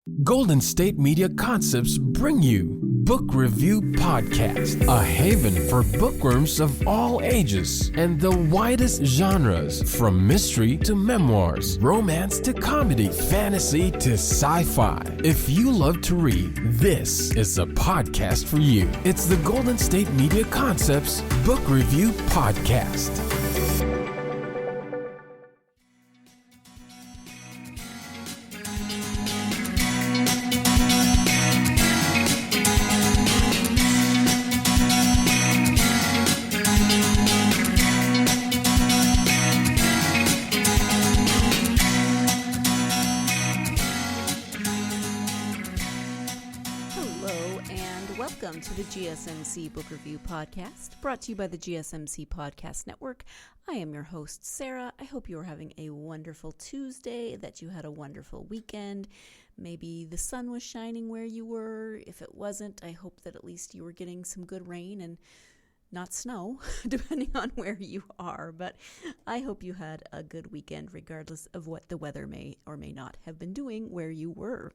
Golden State Media Concepts bring you Book Review Podcast, a haven for bookworms of all ages and the widest genres, from mystery to memoirs, romance to comedy, fantasy to sci-fi. If you love to read, this is a podcast for you. It's the Golden State Media Concepts Book Review Podcast. Welcome to the GSMC Book Review Podcast, brought to you by the GSMC Podcast Network. I am your host, Sarah. I hope you are having a wonderful Tuesday, that you had a wonderful weekend. Maybe the sun was shining where you were. If it wasn't, I hope that at least you were getting some good rain and not snow, depending on where you are. But I hope you had a good weekend, regardless of what the weather may or may not have been doing where you were.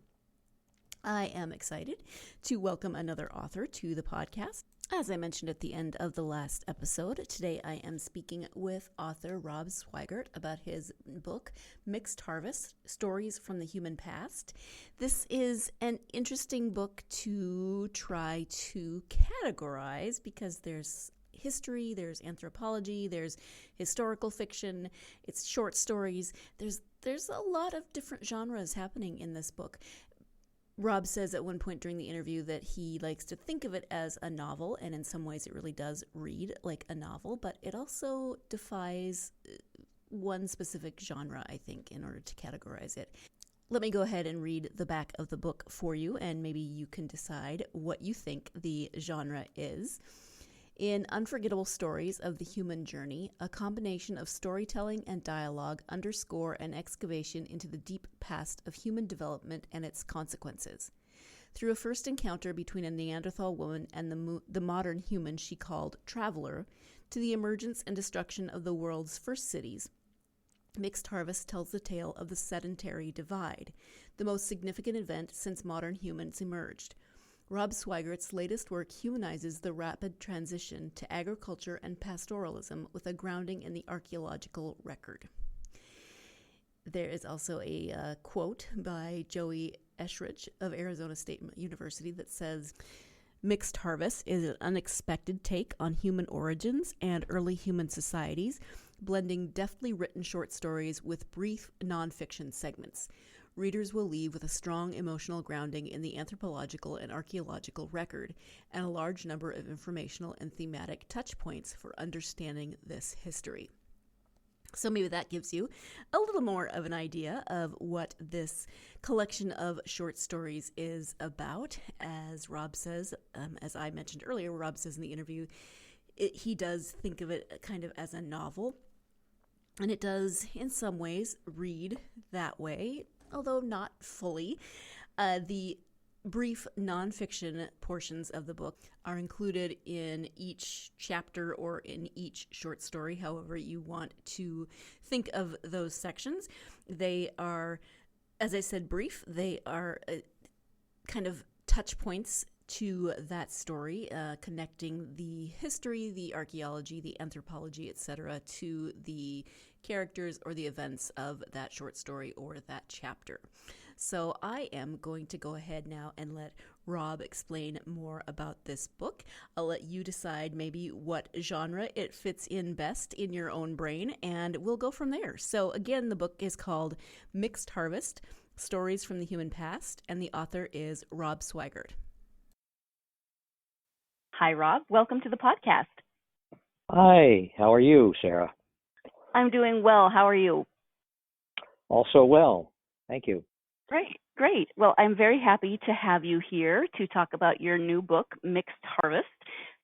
I am excited to welcome another author to the podcast. As I mentioned at the end of the last episode, today I am speaking with author Rob Swigart about his book, Mixed Harvest: Stories from the Human Past. This is an interesting book to try to categorize because there's history, there's anthropology, there's historical fiction, it's short stories. There's a lot of different genres happening in this book. Rob says at one point during the interview that he likes to think of it as a novel, and in some ways it really does read like a novel, but it also defies one specific genre, I think, in order to categorize it. Let me go ahead and read the back of the book for you, and maybe you can decide what you think the genre is. In Unforgettable Stories of the Human Journey, a combination of storytelling and dialogue underscore an excavation into the deep past of human development and its consequences. Through a first encounter between a Neanderthal woman and the modern human she called Traveler, to the emergence and destruction of the world's first cities, Mixed Harvest tells the tale of the sedentary divide, the most significant event since modern humans emerged. Rob Swigart's latest work humanizes the rapid transition to agriculture and pastoralism with a grounding in the archaeological record. There is also a quote by Joey Eschrich of Arizona State University that says, "Mixed Harvest is an unexpected take on human origins and early human societies, blending deftly written short stories with brief nonfiction segments. Readers will leave with a strong emotional grounding in the anthropological and archaeological record, and a large number of informational and thematic touch points for understanding this history." So maybe that gives you a little more of an idea of what this collection of short stories is about. As Rob says, as I mentioned earlier, Rob says in the interview, he does think of it kind of as a novel, and it does in some ways read that way, although not fully. The brief nonfiction portions of the book are included in each chapter or in each short story, however you want to think of those sections. They are, as I said, brief. They are kind of touch points to that story, connecting the history, the archaeology, the anthropology, etc., to the characters or the events of that short story or that chapter. So I am going to go ahead now and let Rob explain more about this book. I'll let you decide maybe what genre it fits in best in your own brain, and we'll go from there. So again, the book is called Mixed Harvest: Stories from the Human Past, and the author is Rob Swigart. Hi, Rob. Welcome to the podcast. Hi. How are you, Sarah? I'm doing well. How are you? Also well. Thank you. Great. Well, I'm very happy to have you here to talk about your new book, Mixed Harvest: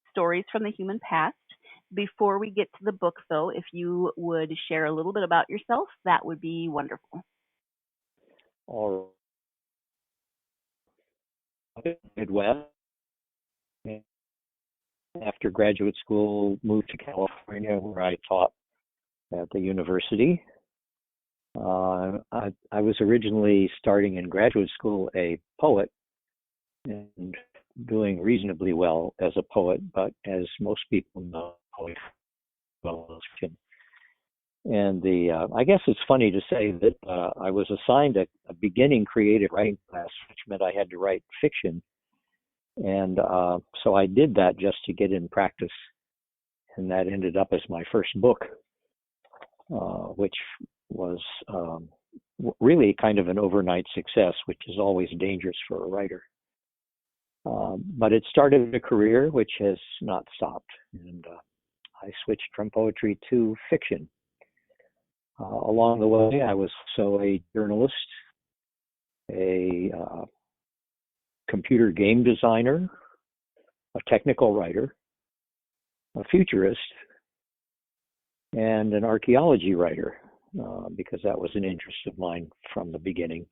Stories from the Human Past. Before we get to the book, though, if you would share a little bit about yourself, that would be wonderful. All right. Midwest. After graduate school, moved to California, where I taught at the university. I was originally starting in graduate school a poet and doing reasonably well as a poet, but as most people know, poetry well as fiction. And I guess it's funny to say that I was assigned a beginning creative writing class, which meant I had to write fiction. And so I did that just to get in practice. And that ended up as my first book, which was really kind of an overnight success, which is always dangerous for a writer. But it started a career which has not stopped. And I switched from poetry to fiction. Along the way, I was also a journalist, a computer game designer, a technical writer, a futurist, and an archaeology writer, because that was an interest of mine from the beginning.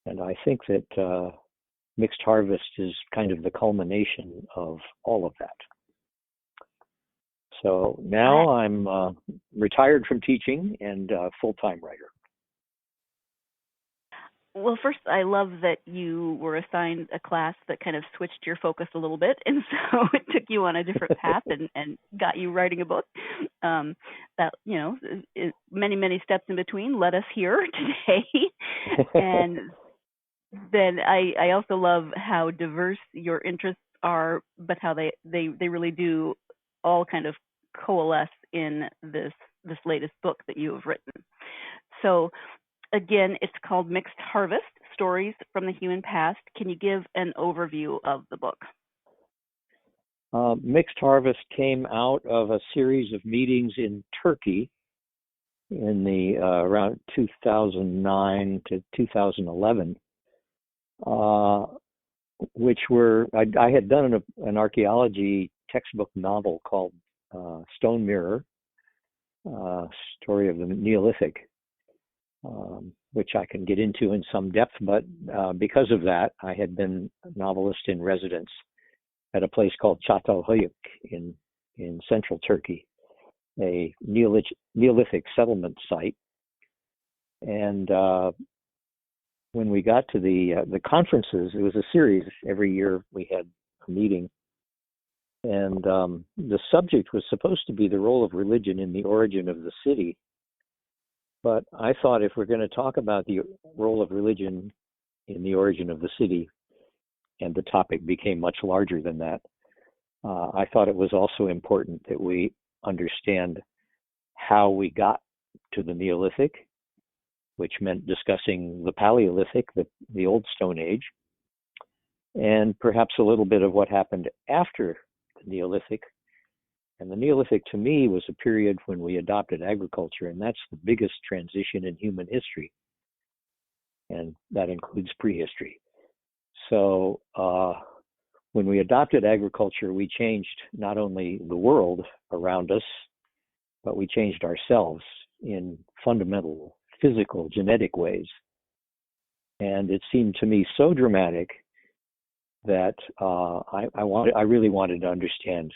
And I think that Mixed Harvest is kind of the culmination of all of that. So now I'm retired from teaching and a full-time writer. Well, first, I love that you were assigned a class that kind of switched your focus a little bit, and so it took you on a different path and got you writing a book. That, many, many steps in between led us here today. And then I also love how diverse your interests are, but how they really do all kind of coalesce in this latest book that you have written. So again, it's called Mixed Harvest, Stories from the Human Past. Can you give an overview of the book? Mixed Harvest came out of a series of meetings in Turkey in the around 2009 to 2011, which were, I had done an archaeology textbook novel called Stone Mirror, Story of the Neolithic, which I can get into in some depth, but because of that, I had been a novelist in residence at a place called Çatalhöyük in central Turkey, a Neolithic settlement site. And when we got to the conferences, it was a series. Every year we had a meeting. And the subject was supposed to be the role of religion in the origin of the city. But I thought if we're going to talk about the role of religion in the origin of the city, and the topic became much larger than that, I thought it was also important that we understand how we got to the Neolithic, which meant discussing the Paleolithic, the Old Stone Age, and perhaps a little bit of what happened after the Neolithic. And the Neolithic, to me, was a period when we adopted agriculture, and that's the biggest transition in human history. And that includes prehistory. So when we adopted agriculture, we changed not only the world around us, but we changed ourselves in fundamental, physical, genetic ways. And it seemed to me so dramatic that I really wanted to understand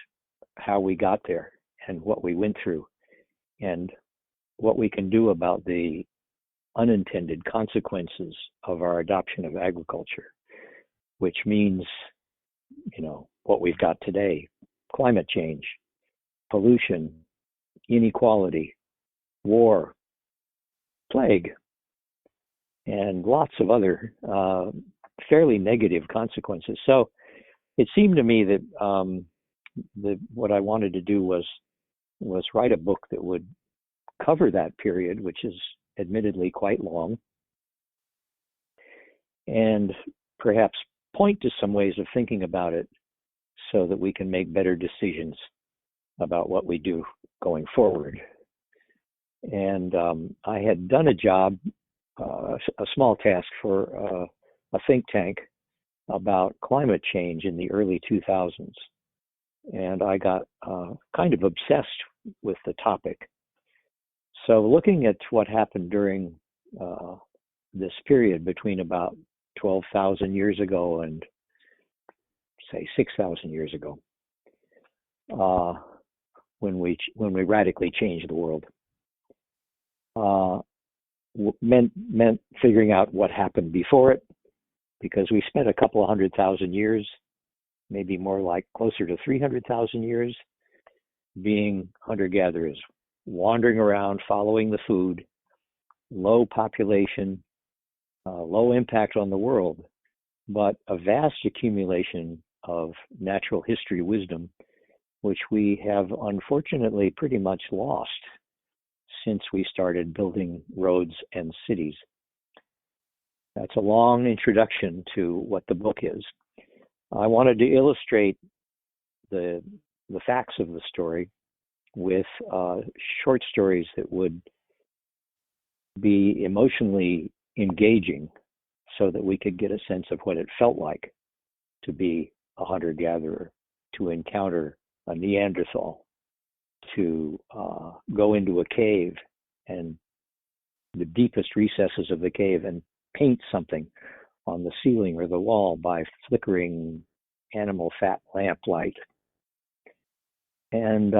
how we got there and what we went through and what we can do about the unintended consequences of our adoption of agriculture, which means, what we've got today: climate change, pollution, inequality, war, plague, and lots of other fairly negative consequences. So it seemed to me that what I wanted to do was write a book that would cover that period, which is admittedly quite long, and perhaps point to some ways of thinking about it so that we can make better decisions about what we do going forward. And I had done a job, a small task for a think tank about climate change in the early 2000s. And I got kind of obsessed with the topic. So looking at what happened during this period between about 12,000 years ago and say 6,000 years ago, when we radically changed the world. uh, meant figuring out what happened before it, because we spent a couple of 100,000 years, maybe more like closer to 300,000 years, being hunter-gatherers, wandering around, following the food, low population, low impact on the world, but a vast accumulation of natural history wisdom, which we have unfortunately pretty much lost since we started building roads and cities. That's a long introduction to what the book is. I wanted to illustrate the facts of the story with short stories that would be emotionally engaging, so that we could get a sense of what it felt like to be a hunter-gatherer, to encounter a Neanderthal, to go into a cave and the deepest recesses of the cave and paint something on the ceiling or the wall by flickering animal fat lamp light. And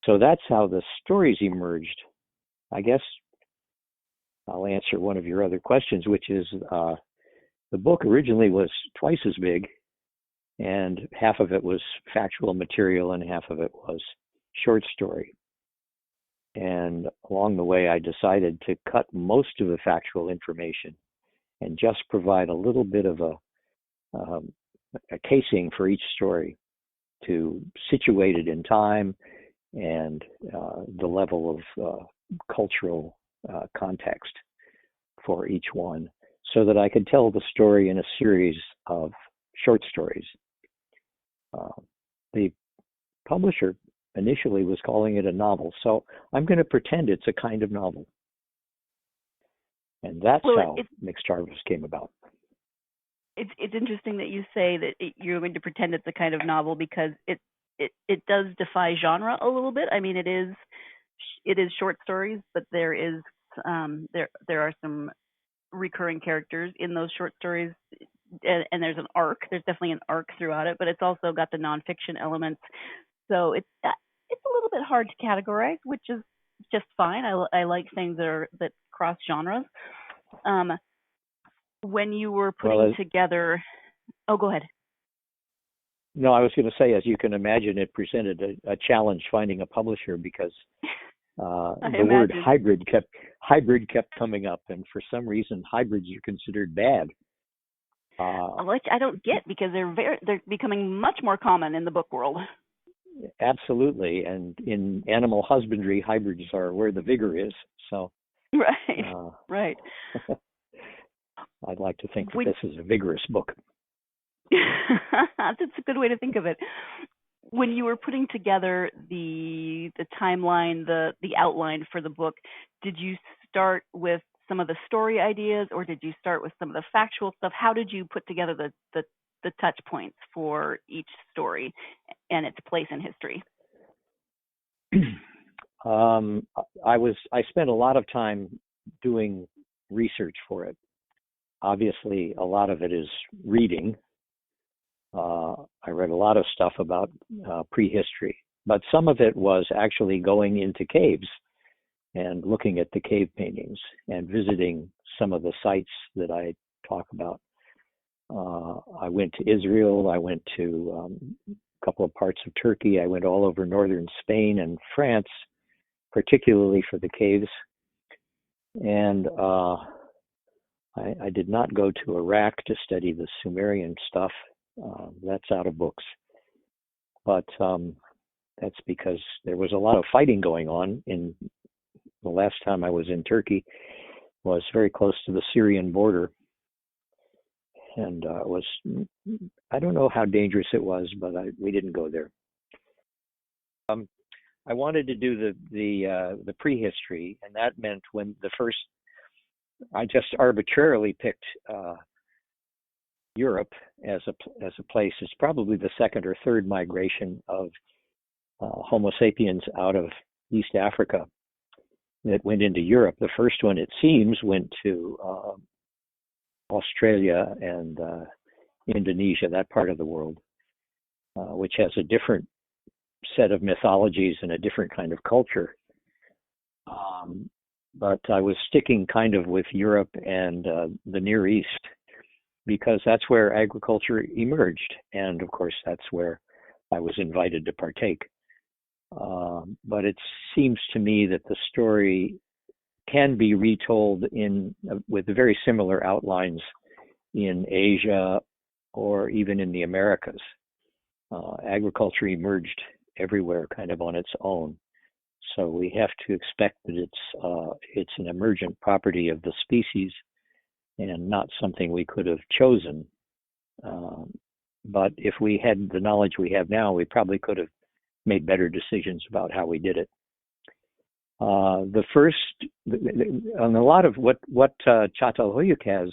so that's how the stories emerged. I guess I'll answer one of your other questions, which is the book originally was twice as big, and half of it was factual material and half of it was short story. And along the way, I decided to cut most of the factual information and just provide a little bit of a casing for each story to situate it in time and the level of cultural context for each one, so that I could tell the story in a series of short stories. The publisher initially was calling it a novel, so I'm going to pretend it's a kind of novel. And that's how Mixed Harvest came about. It's interesting that you say that you're going to pretend it's a kind of novel, because it does defy genre a little bit. I mean, it is short stories, but there is there are some recurring characters in those short stories, and there's an arc. There's definitely an arc throughout it, but it's also got the nonfiction elements. So it's a little bit hard to categorize, which is just fine. I like things that cross genres. When you were putting together, go ahead. No, I was going to say, as you can imagine, it presented a challenge finding a publisher, because the word hybrid kept coming up, and for some reason, hybrids are considered bad. Which I don't get, because they're becoming much more common in the book world. Absolutely, and in animal husbandry, hybrids are where the vigor is. So, right. I'd like to think that this is a vigorous book. That's a good way to think of it. When you were putting together the timeline, the outline for the book, did you start with some of the story ideas, or did you start with some of the factual stuff? How did you put together the touch points for each story and its place in history? I spent a lot of time doing research for it. Obviously, a lot of it is reading. I read a lot of stuff about prehistory, but some of it was actually going into caves and looking at the cave paintings and visiting some of the sites that I talk about. I went to Israel. I went to a couple of parts of Turkey. I went all over northern Spain and France, particularly for the caves. And I did not go to Iraq to study the Sumerian stuff. That's out of books. But that's because there was a lot of fighting going on. In the last time I was in Turkey was very close to the Syrian border. And I don't know how dangerous it was, but we didn't go there. I wanted to do the prehistory, and that meant when I just arbitrarily picked Europe as a place. It's probably the second or third migration of Homo sapiens out of East Africa that went into Europe. The first one, it seems, went to Australia and Indonesia, that part of the world, which has a different set of mythologies and a different kind of culture. But I was sticking kind of with Europe and the Near East because that's where agriculture emerged. And of course, that's where I was invited to partake. But it seems to me that the story can be retold with very similar outlines in Asia or even in the Americas. Agriculture emerged everywhere kind of on its own. So we have to expect that it's an emergent property of the species and not something we could have chosen. But if we had the knowledge we have now, we probably could have made better decisions about how we did it. On a lot of what Çatalhöyük has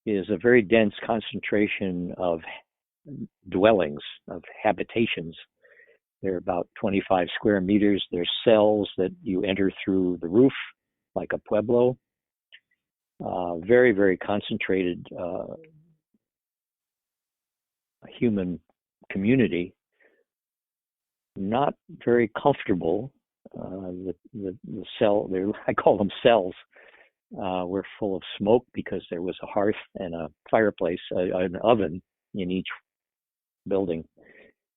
is a very dense concentration of dwellings, of habitations. They're about 25 square meters. There's cells that you enter through the roof, like a pueblo. Very, very concentrated human community. Not very comfortable. The cell, I call them cells, were full of smoke because there was a hearth and a fireplace, an oven in each building.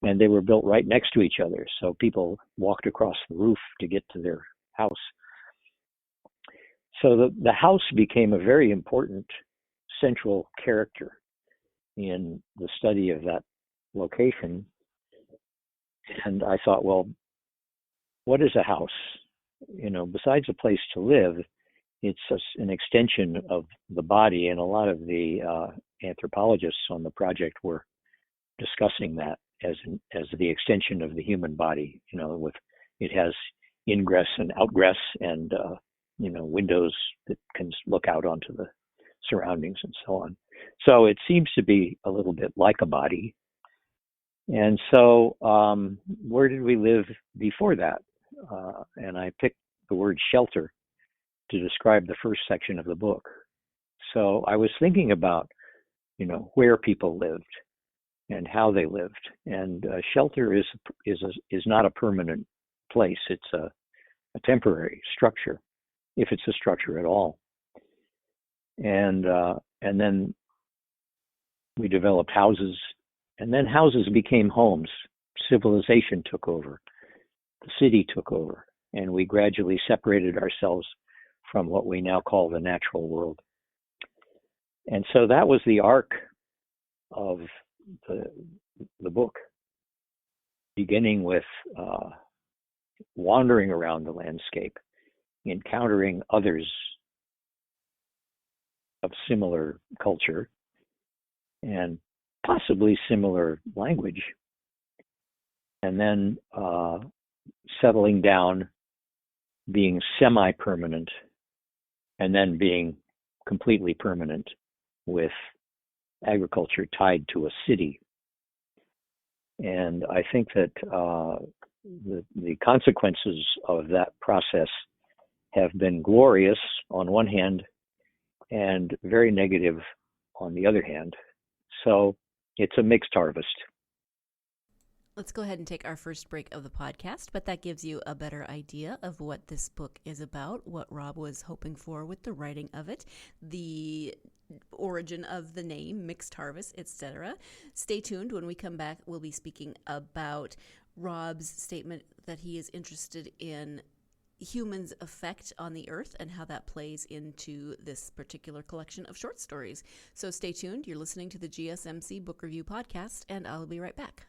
And they were built right next to each other. So people walked across the roof to get to their house. So the house became a very important central character in the study of that location. And I thought, well, what is a house? Besides a place to live, it's an extension of the body. And a lot of the anthropologists on the project were discussing that as the extension of the human body. It has ingress and outgress and windows that can look out onto the surroundings and so on. So it seems to be a little bit like a body. And so where did we live before that? And I picked the word shelter to describe the first section of the book. So I was thinking about, where people lived and how they lived. And shelter is not a permanent place. It's a temporary structure, if it's a structure at all. And then we developed houses, and then houses became homes. Civilization took over. The city took over, and we gradually separated ourselves from what we now call the natural world. And so that was the arc of the book, beginning with wandering around the landscape, encountering others of similar culture and possibly similar language, and then settling down, being semi-permanent, and then being completely permanent with agriculture tied to a city. And I think that the consequences of that process have been glorious on one hand and very negative on the other hand. So it's a mixed harvest. Let's go ahead and take our first break of the podcast, but that gives you a better idea of what this book is about, what Rob was hoping for with the writing of it, the origin of the name, Mixed Harvest, etc. Stay tuned. When we come back, we'll be speaking about Rob's statement that he is interested in humans' effect on the earth and how that plays into this particular collection of short stories. So stay tuned. You're listening to the GSMC Book Review Podcast, and I'll be right back.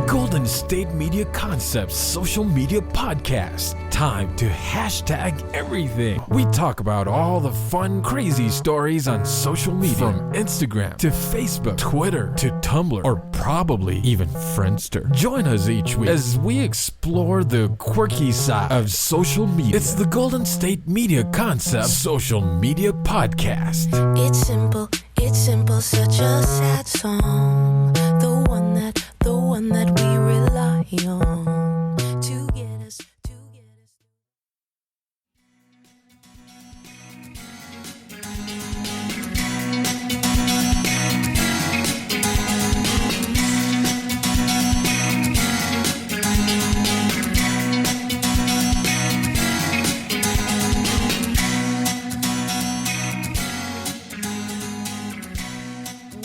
Golden State Media Concepts Social Media Podcast. Time to hashtag everything. We talk about all the fun, crazy stories on social media. From Instagram to Facebook, Twitter to Tumblr, or probably even Friendster. Join us each week as we explore the quirky side of social media. It's the Golden State Media Concepts Social Media Podcast. It's simple, such a sad song. The one that we rely on to get us.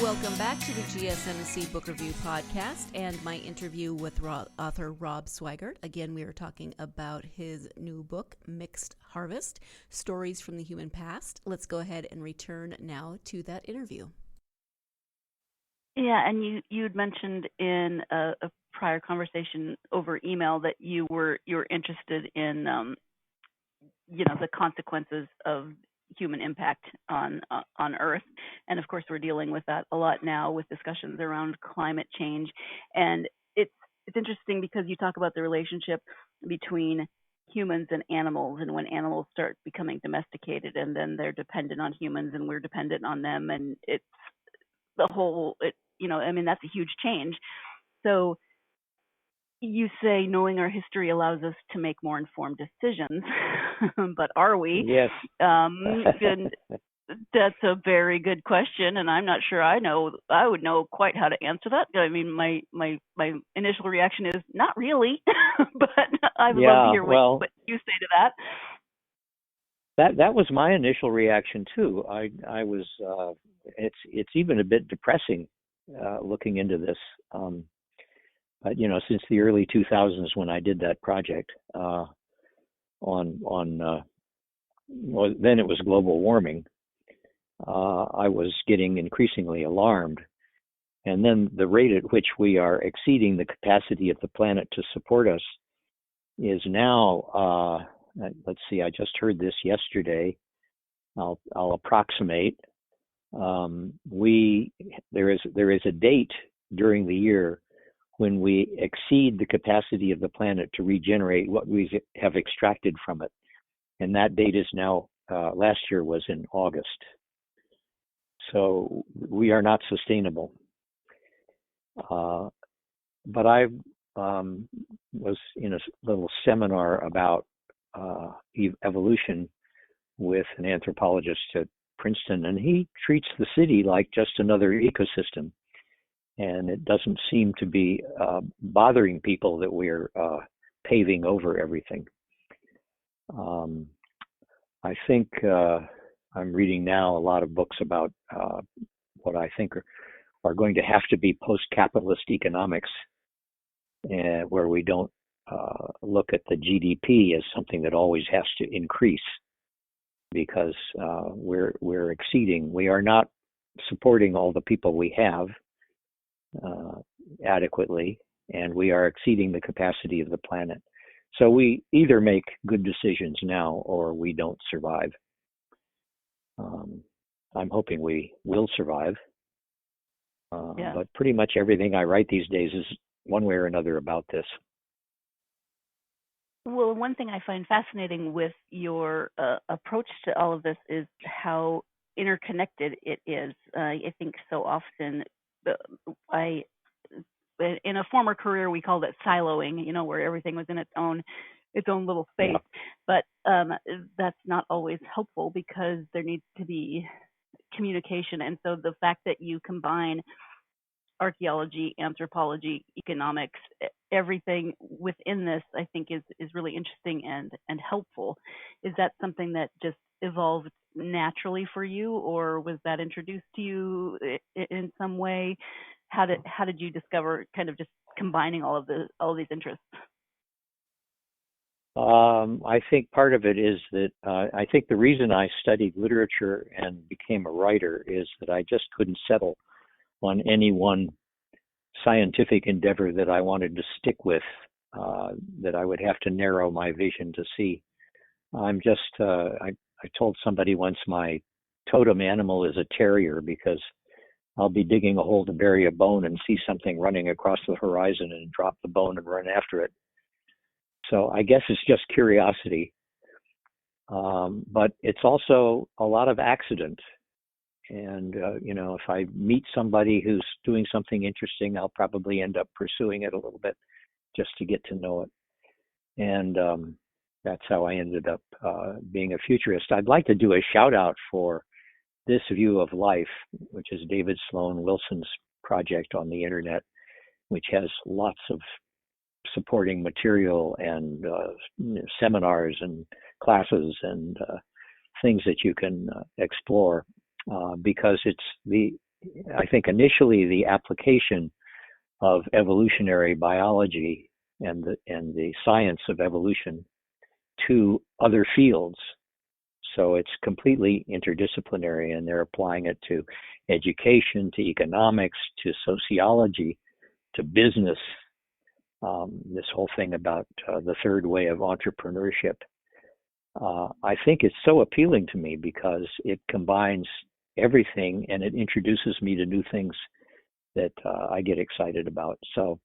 Welcome back to the GSMC Book Review Podcast and my interview with author Rob Swigart. Again, we are talking about his new book, Mixed Harvest, Stories from the Human Past. Let's go ahead and return now to that interview. Yeah, and you'd mentioned in a prior conversation over email that you were interested in the consequences of human impact on Earth, and of course we're dealing with that a lot now with discussions around climate change. And it's interesting because you talk about the relationship between humans and animals, and when animals start becoming domesticated, and then they're dependent on humans, and we're dependent on them, and it's the whole. That's a huge change. So you say knowing our history allows us to make more informed decisions, but are we? Yes. And that's a very good question, and I'm not sure I would know quite how to answer that. I mean, my initial reaction is not really, but I'd love to hear what you say to that. That was my initial reaction too. I was. It's even a bit depressing looking into this. But since the early 2000s when I did that project then it was global warming, I was getting increasingly alarmed. And then the rate at which we are exceeding the capacity of the planet to support us is now, let's see, I just heard this yesterday. I'll approximate. There is a date during the year when we exceed the capacity of the planet to regenerate what we have extracted from it. And that date is now, last year was in August. So we are not sustainable. But I was in a little seminar about evolution with an anthropologist at Princeton, and he treats the city like just another ecosystem. And it doesn't seem to be bothering people that we're paving over everything. I think I'm reading now a lot of books about what I think are going to have to be post-capitalist economics, where we don't look at the GDP as something that always has to increase, because we're exceeding. We are not supporting all the people we have adequately, and we are exceeding the capacity of the planet. So we either make good decisions now or we don't survive. I'm hoping we will survive. But pretty much everything I write these days is one way or another about this. Well, one thing I find fascinating with your approach to all of this is how interconnected it is. I think so often in a former career, we called it siloing, where everything was in its own little space. Yeah. But that's not always helpful because there needs to be communication. And so the fact that you combine archaeology, anthropology, economics, everything within this, I think is really interesting and helpful. Is that something that just evolved naturally for you, or was that introduced to you in some way? How did you discover kind of just combining all of these interests? I think part of it is that I think the reason I studied literature and became a writer is that I just couldn't settle on any one scientific endeavor that I wanted to stick with, that I would have to narrow my vision to see. I'm just, I told somebody once my totem animal is a terrier, because I'll be digging a hole to bury a bone and see something running across the horizon and drop the bone and run after it. So I guess it's just curiosity. But it's also a lot of accident. And, if I meet somebody who's doing something interesting, I'll probably end up pursuing it a little bit just to get to know it. And that's how I ended up being a futurist. I'd like to do a shout out for This View of Life, which is David Sloan Wilson's project on the internet, which has lots of supporting material and seminars and classes and things that you can explore, because it's I think initially the application of evolutionary biology and the science of evolution to other fields. So it's completely interdisciplinary, and they're applying it to education, to economics, to sociology, to business. This whole thing about the third way of entrepreneurship. I think it's so appealing to me because it combines everything and it introduces me to new things that I get excited about. So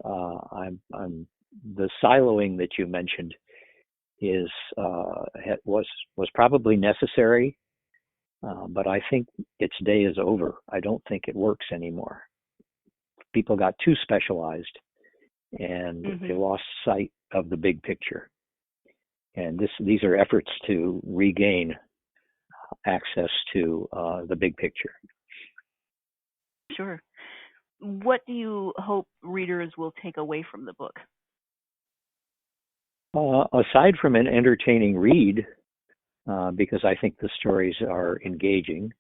I'm the siloing that you mentioned was probably necessary, but I think its day is over. I don't think it works anymore. People got too specialized, and they lost sight of the big picture. And these are efforts to regain access to the big picture. Sure. What do you hope readers will take away from the book? Aside from an entertaining read, because I think the stories are engaging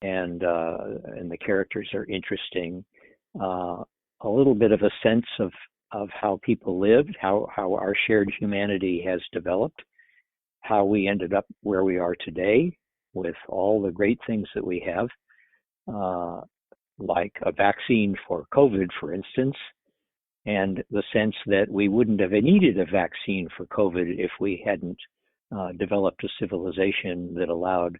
and the characters are interesting, a little bit of a sense of how people lived, how our shared humanity has developed, how we ended up where we are today with all the great things that we have, like a vaccine for COVID, for instance, and the sense that we wouldn't have needed a vaccine for COVID if we hadn't developed a civilization that allowed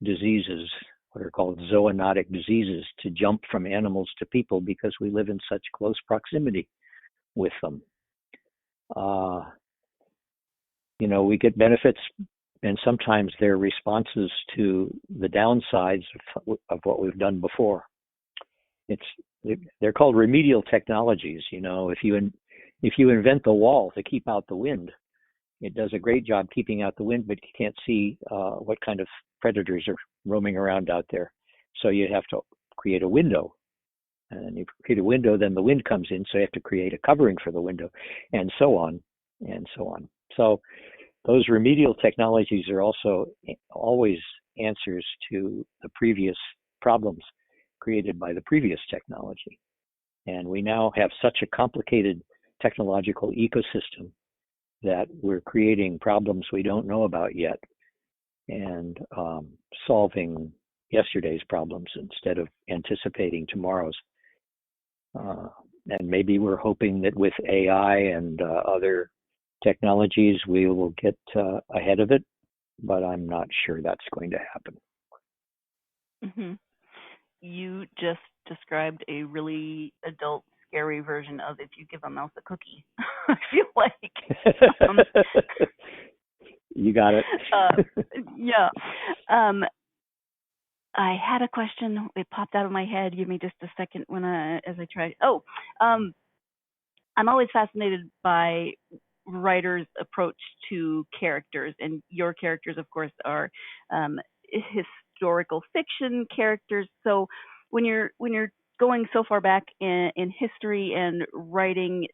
diseases, what are called zoonotic diseases, to jump from animals to people because we live in such close proximity with them. We get benefits, and sometimes they're responses to the downsides of what we've done before. They're called remedial technologies. If you invent the wall to keep out the wind, it does a great job keeping out the wind, but you can't see what kind of predators are roaming around out there. So you have to create a window. And if you create a window, then the wind comes in, so you have to create a covering for the window, and so on, and so on. So those remedial technologies are also always answers to the previous problems created by the previous technology. And we now have such a complicated technological ecosystem that we're creating problems we don't know about yet and solving yesterday's problems instead of anticipating tomorrow's. And maybe we're hoping that with AI and other technologies, we will get ahead of it, but I'm not sure that's going to happen. Mm-hmm. You just described a really adult, scary version of if you give a mouse a cookie. I feel like. You got it. Yeah. I had a question. It popped out of my head. Give me just a second as I tried. I'm always fascinated by writers' approach to characters, and your characters, of course, are historical fiction characters. So when you're going so far back in history and writing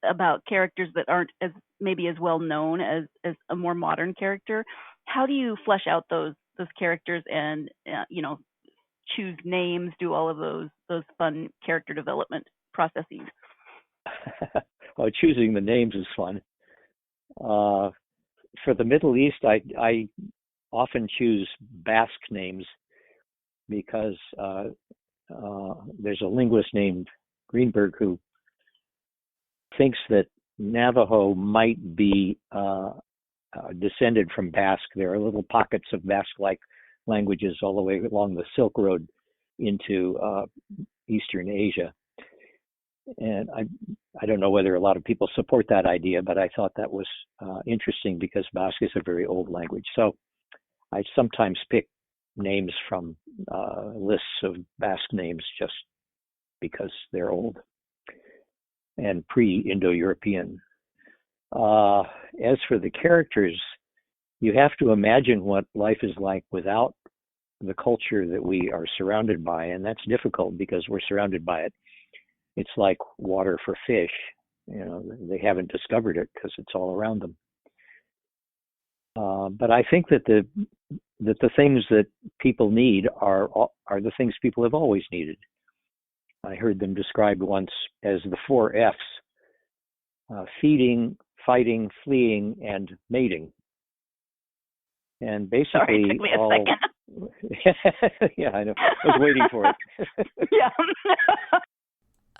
about characters that aren't maybe as well known as a more modern character, how do you flesh out those characters and choose names, do all of those fun character development processes? Well, choosing the names is fun. For the Middle East, I often choose Basque names because there's a linguist named Greenberg who thinks that Navajo might be descended from Basque. There are little pockets of Basque-like languages all the way along the Silk Road into Eastern Asia. And I don't know whether a lot of people support that idea, but I thought that was interesting because Basque is a very old language. So I sometimes pick names from lists of Basque names just because they're old and pre-Indo-European. As for the characters, you have to imagine what life is like without the culture that we are surrounded by, and that's difficult because we're surrounded by it. It's like water for fish. They haven't discovered it because it's all around them. But I think that that the things that people need are the things people have always needed. I heard them described once as the 4 F's: feeding, fighting, fleeing, and mating. And basically, sorry, it took me a second. yeah, I know. I was waiting for it. Yeah.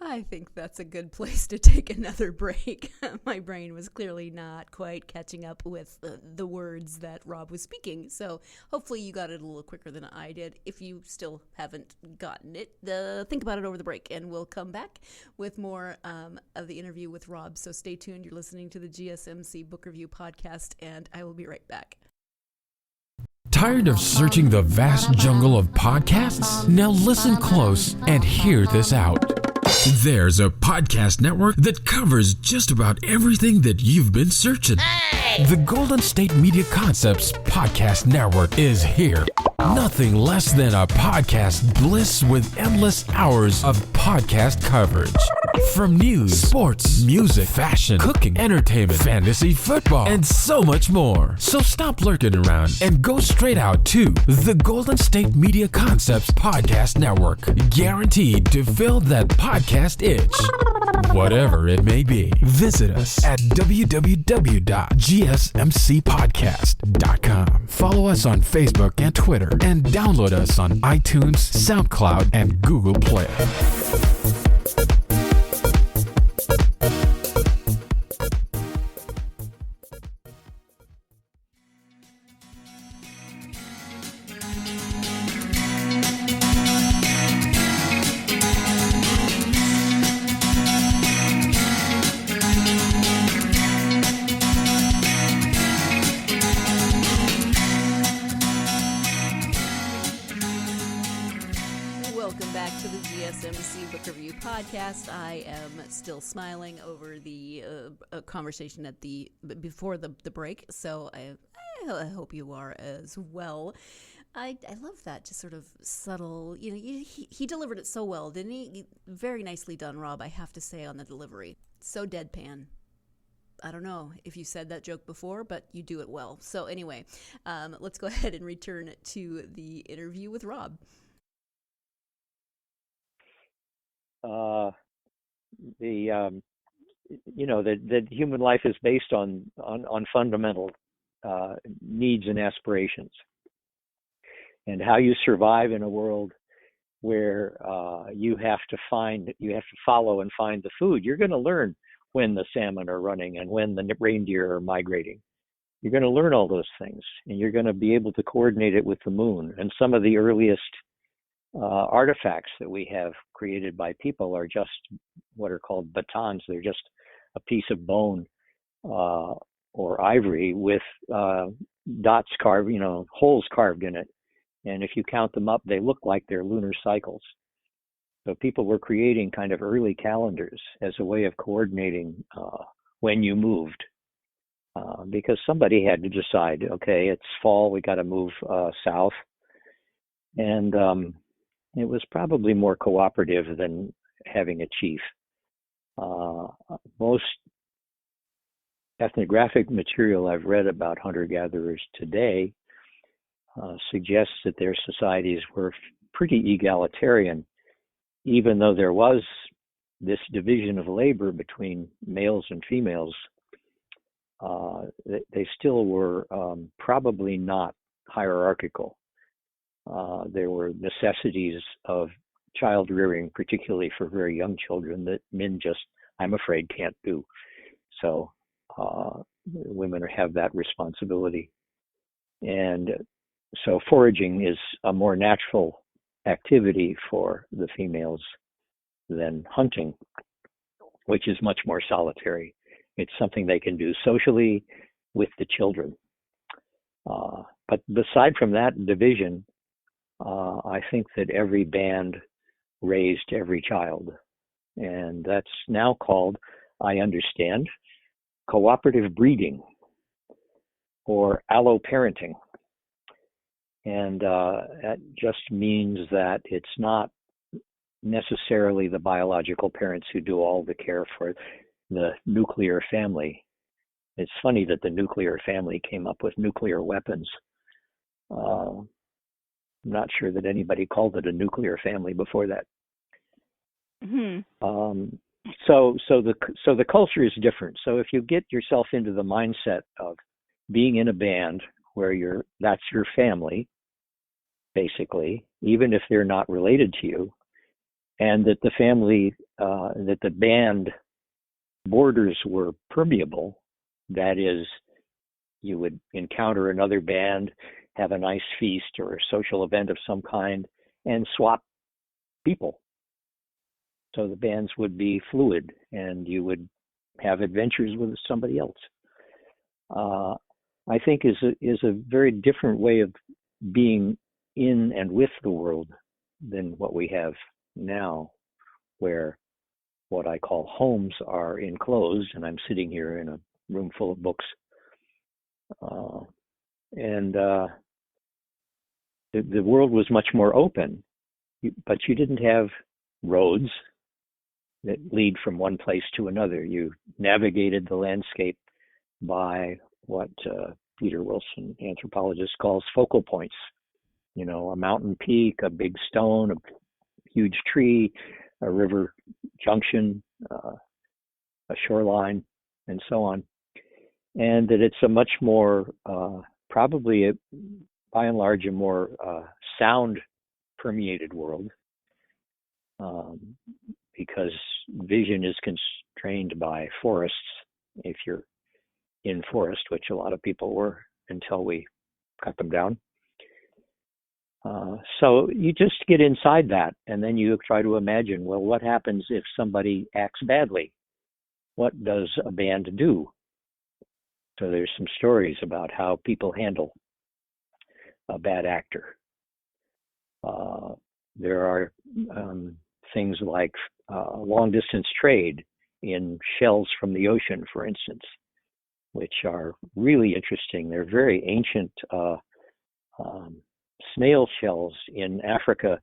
I think that's a good place to take another break. My brain was clearly not quite catching up with the words that Rob was speaking. So hopefully you got it a little quicker than I did. If you still haven't gotten it, think about it over the break, and we'll come back with more of the interview with Rob. So stay tuned. You're listening to the GSMC Book Review Podcast, and I will be right back. Tired of searching the vast jungle of podcasts? Now listen close and hear this out. There's a podcast network that covers just about everything that you've been searching. Hey! The Golden State Media Concepts Podcast Network is here. Nothing less than a podcast bliss with endless hours of podcast coverage. From news, sports, music, fashion, cooking, entertainment, fantasy, football, and so much more. So stop lurking around and go straight out to the Golden State Media Concepts Podcast Network. Guaranteed to fill that podcast itch. Whatever it may be. Visit us at www.gsmcpodcast.com. Follow us on Facebook and Twitter, and download us on iTunes, SoundCloud, and Google Play. Podcast. I am still smiling over the conversation before the break, so I hope you are as well. I love that, just sort of subtle. He delivered it so well, didn't he? Very nicely done, Rob. I have to say, on the delivery, so deadpan. I don't know if you said that joke before, but you do it well. So anyway, let's go ahead and return to the interview with Rob. That human life is based on fundamental needs and aspirations, and how you survive in a world where you have to follow and find the food. You're going to learn when the salmon are running and when the reindeer are migrating. You're going to learn all those things, and you're going to be able to coordinate it with the moon. And some of the earliest artifacts that we have created by people are just what are called batons. They're just a piece of bone or ivory with dots carved, holes carved in it. And if you count them up, they look like they're lunar cycles. So people were creating kind of early calendars as a way of coordinating when you moved, because somebody had to decide, okay, it's fall, we got to move south. And it was probably more cooperative than having a chief. Most ethnographic material I've read about hunter-gatherers today suggests that their societies were pretty egalitarian, even though there was this division of labor between males and females. They still were probably not hierarchical. There were necessities of child rearing, particularly for very young children, that men just, I'm afraid, can't do. So women have that responsibility. And so foraging is a more natural activity for the females than hunting, which is much more solitary. It's something they can do socially with the children. But beside from that division, I think that every band raised every child. And that's now called, I understand, cooperative breeding or alloparenting. And that just means that it's not necessarily the biological parents who do all the care for the nuclear family. It's funny that the nuclear family came up with nuclear weapons. I'm not sure that anybody called it a nuclear family before that. Mm-hmm. So the culture is different. So if you get yourself into the mindset of being in a band where that's your family, basically, even if they're not related to you, and that the family, that the band borders were permeable, that is, you would encounter another band, have a nice feast or a social event of some kind, and swap people. So the bands would be fluid, and you would have adventures with somebody else. I think is a very different way of being in and with the world than what we have now, where what I call homes are enclosed, and I'm sitting here in a room full of books. The world was much more open, but you didn't have roads that lead from one place to another. You navigated the landscape by what Peter Wilson, anthropologist, calls focal points. You know, a mountain peak, a big stone, a huge tree, a river junction, a shoreline, and so on. And that it's a much more, probably by and large, a more sound permeated world, because vision is constrained by forests. If you're in forest, which a lot of people were until we cut them down. So you just get inside that, and then you try to imagine, well, what happens if somebody acts badly? What does a band do? So there's some stories about how people handle a bad actor. There are things like long-distance trade in shells from the ocean, for instance, which are really interesting. They're very ancient snail shells in Africa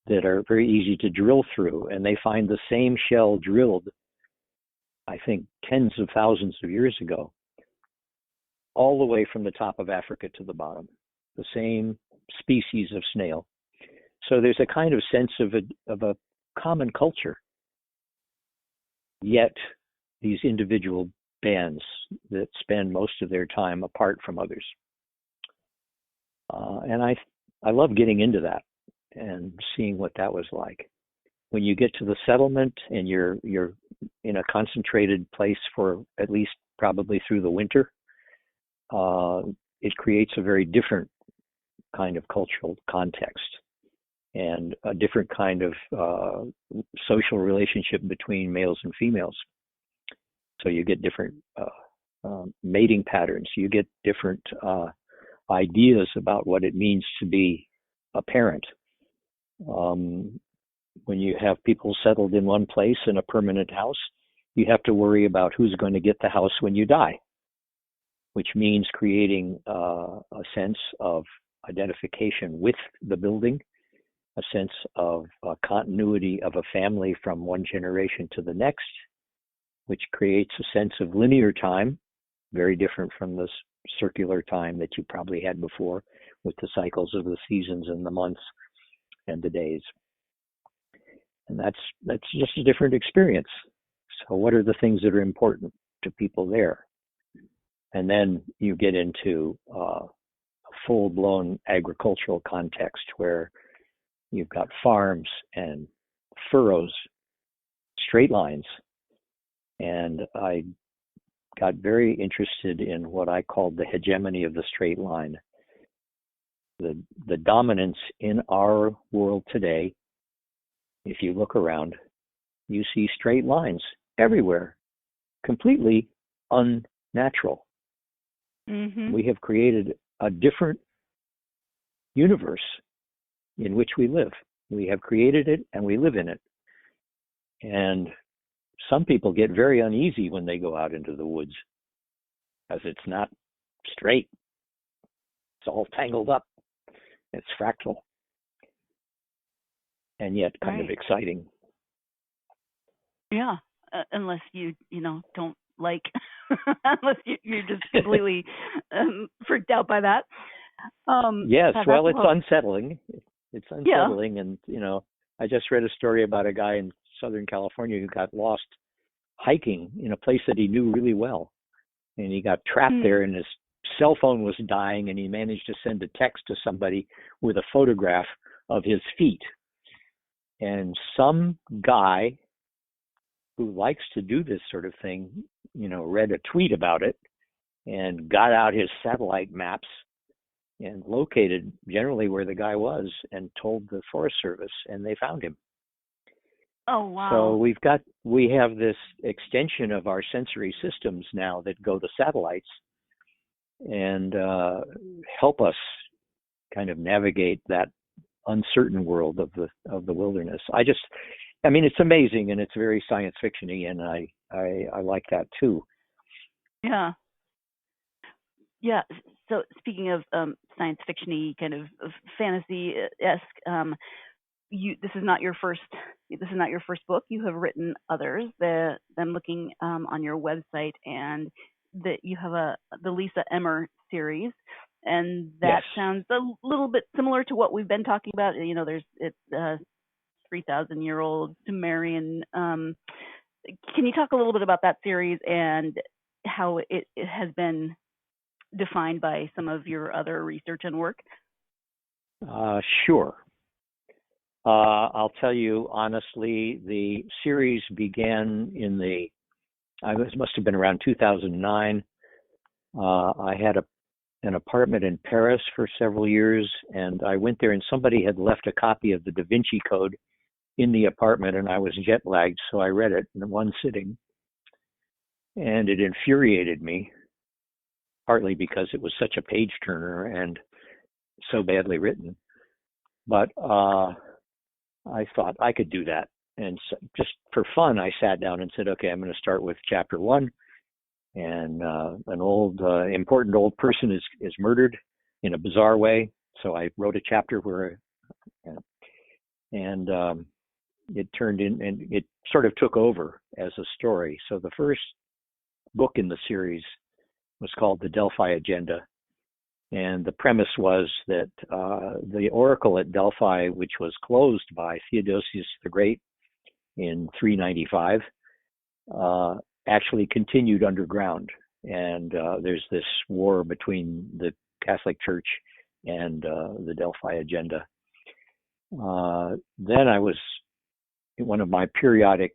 that are very easy to drill through, and they find the same shell drilled, I think, tens of thousands of years ago, all the way from the top of Africa to the bottom, the same species of snail. So there's a kind of sense of a common culture, yet these individual bands that spend most of their time apart from others. And I love getting into that and seeing what that was like. When you get to the settlement and you're in a concentrated place for at least probably through the winter, it creates a very different kind of cultural context and a different kind of social relationship between males and females. So you get different mating patterns. You get different ideas about what it means to be a parent. When you have people settled in one place in a permanent house, you have to worry about who's going to get the house when you die, which means creating a sense of identification with the building, a sense of continuity of a family from one generation to the next, which creates a sense of linear time, very different from the circular time that you probably had before with the cycles of the seasons and the months and the days. And that's just a different experience. So what are the things that are important to people there? And then you get into a full-blown agricultural context where you've got farms and furrows, straight lines. And I got very interested in what I called the hegemony of the straight line. The dominance in our world today, if you look around, you see straight lines everywhere, completely unnatural. Mm-hmm. We have created a different universe in which we live. We have created it and we live in it. And some people get very uneasy when they go out into the woods because it's not straight. It's all tangled up. It's fractal. And yet kind of exciting. Yeah, unless you don't like, unless you're just completely freaked out by that. Yes, that's well, it's well, unsettling. It's yeah. unsettling, and I just read a story about a guy in Southern California who got lost hiking in a place that he knew really well, and he got trapped Hmm. there, and his cell phone was dying, and he managed to send a text to somebody with a photograph of his feet. And some guy who likes to do this sort of thing, read a tweet about it and got out his satellite maps and located generally where the guy was and told the Forest Service, and they found him. Oh, So wow. we have this extension of our sensory systems now that go to satellites and help us kind of navigate that uncertain world of the wilderness. It's amazing, and it's very science fiction-y, and I like that too. Yeah. Yeah. So speaking of science fiction-y, kind of fantasy-esque, this is not your first book. You have written others. I'm looking on your website, and that you have the Lisa Emmer series, and that Yes. sounds a little bit similar to what we've been talking about. It's 3,000-year-old Sumerian. Can you talk a little bit about that series and how it has been defined by some of your other research and work? Sure. I'll tell you honestly, the series began must have been around 2009. I had an apartment in Paris for several years, and I went there, and somebody had left a copy of the Da Vinci Code in the apartment, and I was jet lagged, so I read it in one sitting, and it infuriated me, partly because it was such a page turner and so badly written. But I thought I could do that. And so just for fun, I sat down and said, okay, I'm going to start with chapter 1. And an important old person is murdered in a bizarre way. So I wrote a chapter where, and it turned in, and it sort of took over as a story. So the first book in the series was called The Delphi Agenda. And the premise was that the oracle at Delphi, which was closed by Theodosius the Great in 395, actually continued underground. And there's this war between the Catholic Church and the Delphi Agenda. Then I was, one of my periodic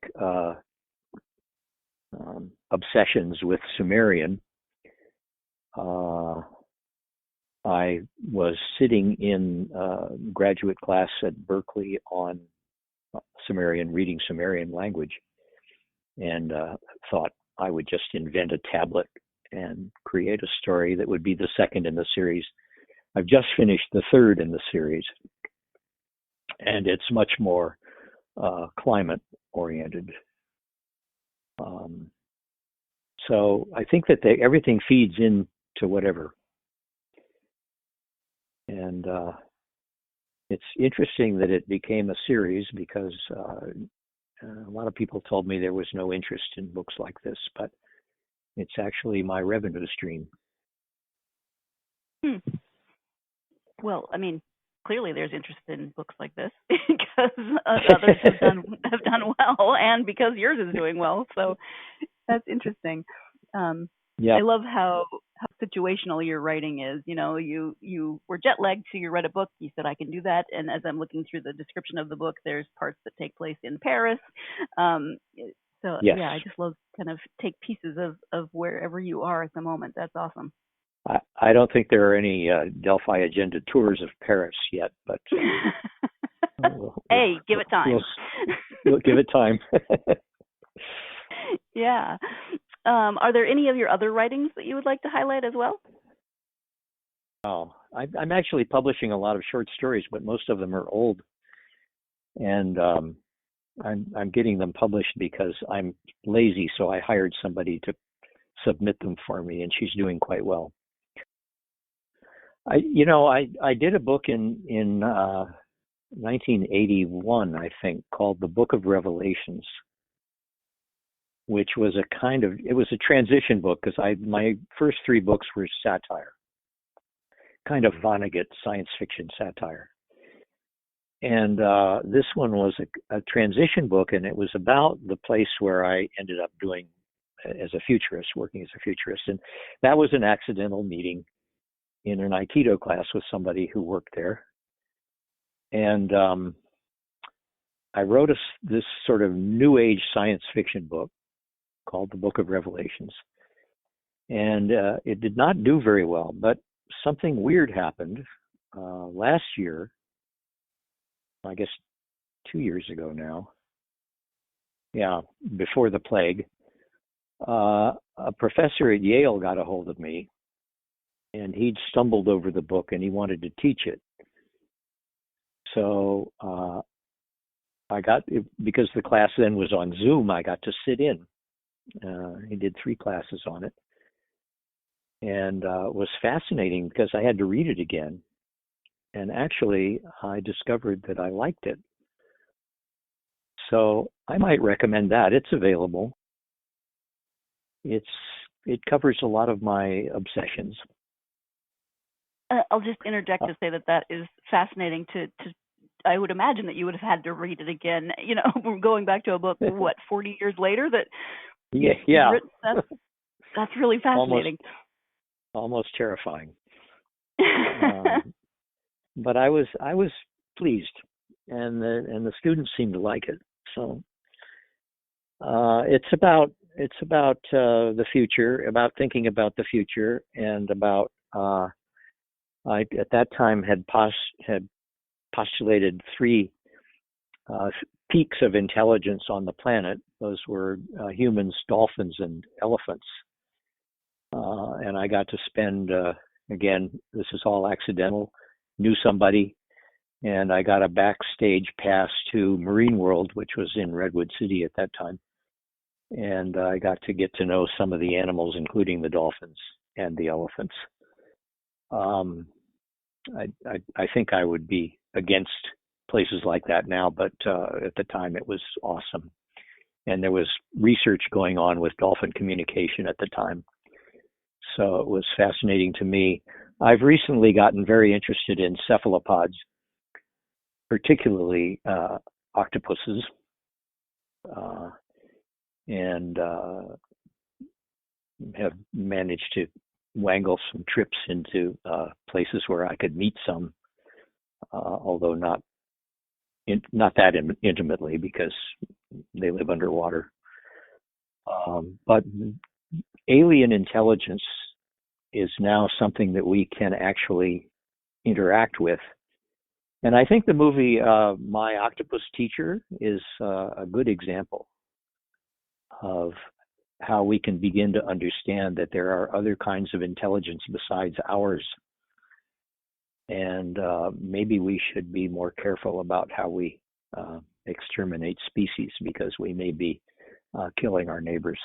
obsessions with Sumerian, I was sitting in graduate class at Berkeley on Sumerian, reading Sumerian language, and thought I would just invent a tablet and create a story that would be the second in the series. I've just finished the third in the series, and it's much more climate oriented. So I think that everything feeds into whatever. And it's interesting that it became a series because a lot of people told me there was no interest in books like this, but it's actually my revenue stream. Well, clearly there's interest in books like this because others have done well, and because yours is doing well. So that's interesting. Yeah. I love how situational your writing is. You were jet lagged, so you read a book. You said, I can do that. And as I'm looking through the description of the book, there's parts that take place in Paris. So yes. yeah, I just love kind of take pieces of wherever you are at the moment. That's awesome. I don't think there are any Delphi Agenda tours of Paris yet, but hey, give it time. We'll give it time. Yeah. Are there any of your other writings that you would like to highlight as well? Oh, I'm actually publishing a lot of short stories, but most of them are old, and I'm getting them published because I'm lazy. So I hired somebody to submit them for me, and she's doing quite well. I did a book in 1981, I think, called The Book of Revelations, which was it was a transition book because my first 3 books were satire. kind of Vonnegut science fiction satire. And this one was a transition book, and it was about the place where I ended up doing as a futurist, working as a futurist. And that was an accidental meeting in an Aikido class with somebody who worked there. And I wrote this sort of new age science fiction book called The Book of Revelations. And it did not do very well, but something weird happened last year, I guess 2 years ago now. Yeah, before the plague. A professor at Yale got a hold of me, and he'd stumbled over the book and he wanted to teach it. So I got, because the class then was on Zoom, I got to sit in. He did 3 classes on it. And it was fascinating because I had to read it again. And actually, I discovered that I liked it. So I might recommend that. It's available. It covers a lot of my obsessions. I'll just interject to say that is fascinating to I would imagine that you would have had to read it again. You know, we're going back to a book, 40 years later that yeah. That's really fascinating. Almost terrifying. But I was pleased, and the students seemed to like it. So it's about the future, about thinking about the future, and about I at that time had postulated 3 peaks of intelligence on the planet. Those were humans, dolphins, and elephants. And I got to spend, again, this is all accidental, knew somebody, and I got a backstage pass to Marine World, which was in Redwood City at that time. And I got to get to know some of the animals, including the dolphins and the elephants. I think I would be against places like that now, but at the time it was awesome. And there was research going on with dolphin communication at the time. So it was fascinating to me. I've recently gotten very interested in cephalopods, particularly octopuses, and have managed to wangle some trips into places where I could meet some, although not that intimately because they live underwater. But alien intelligence is now something that we can actually interact with. And I think the movie My Octopus Teacher is a good example of how we can begin to understand that there are other kinds of intelligence besides ours. And maybe we should be more careful about how we exterminate species, because we may be killing our neighbors.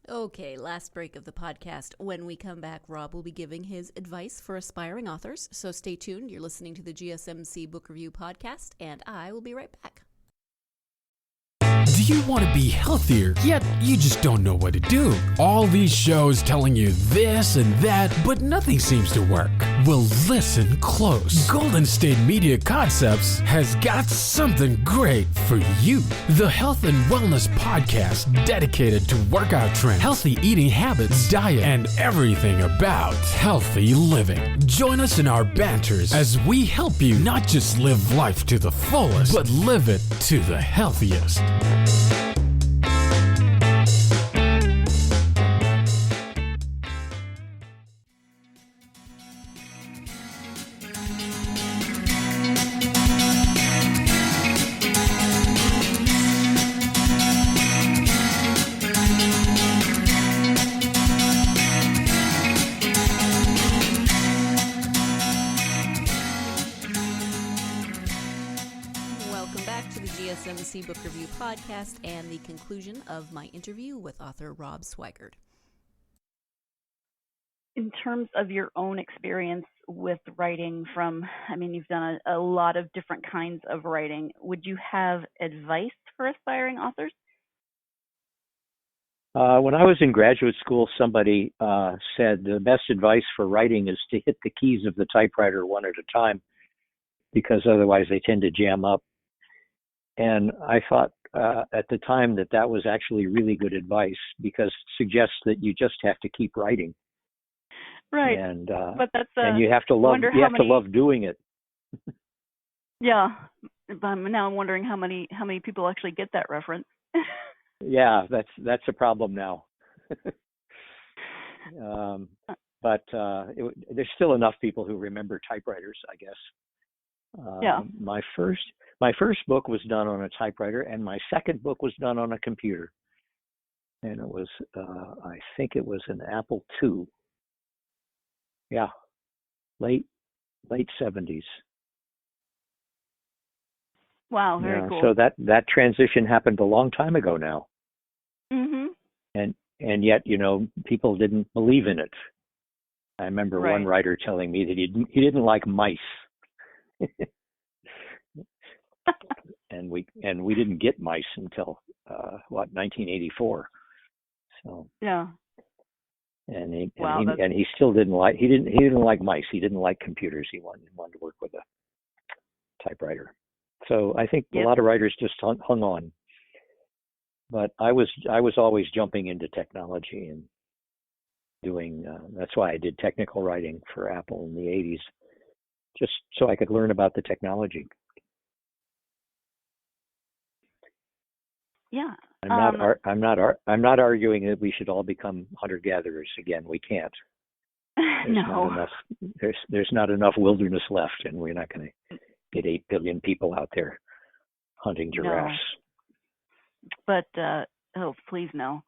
Okay, last break of the podcast. When we come back, Rob will be giving his advice for aspiring authors. So stay tuned. You're listening to the GSMC Book Review Podcast, and I will be right back. Do you want to be healthier, yet you just don't know what to do? All these shows telling you this and that, but nothing seems to work. Well, listen close. Golden State Media Concepts has got something great for you. The Health and Wellness Podcast, dedicated to workout trends, healthy eating habits, diet, and everything about healthy living. Join us in our banters as we help you not just live life to the fullest, but live it to the healthiest. GSMC Book Review Podcast and the conclusion of my interview with author Rob Swigart. In terms of your own experience with writing you've done a lot of different kinds of writing. Would you have advice for aspiring authors? When I was in graduate school, somebody said the best advice for writing is to hit the keys of the typewriter one at a time, because otherwise they tend to jam up. And I thought at the time that was actually really good advice, because it suggests that you just have to keep writing. Right. And but that's and you have to love to love doing it. Yeah. But now I'm wondering how many people actually get that reference. Yeah, that's a problem now. But there's still enough people who remember typewriters, I guess. Yeah. My first book was done on a typewriter, and my second book was done on a computer. And it was, I think it was an Apple II. Yeah, late 70s. Wow, very cool. So that transition happened a long time ago now. Mhm. And yet, people didn't believe in it. I remember one writer telling me that he didn't like mice. and we didn't get mice until 1984. So yeah. And he wow, and he still didn't like he didn't like mice. He didn't like computers. He wanted to work with a typewriter. So I think a lot of writers just hung on. But I was always jumping into technology and doing. That's why I did technical writing for Apple in the 80s, just so I could learn about the technology. Yeah. I'm not arguing that we should all become hunter-gatherers again. We can't. There's not enough wilderness left, and we're not going to get 8 billion people out there hunting giraffes. No. But please no.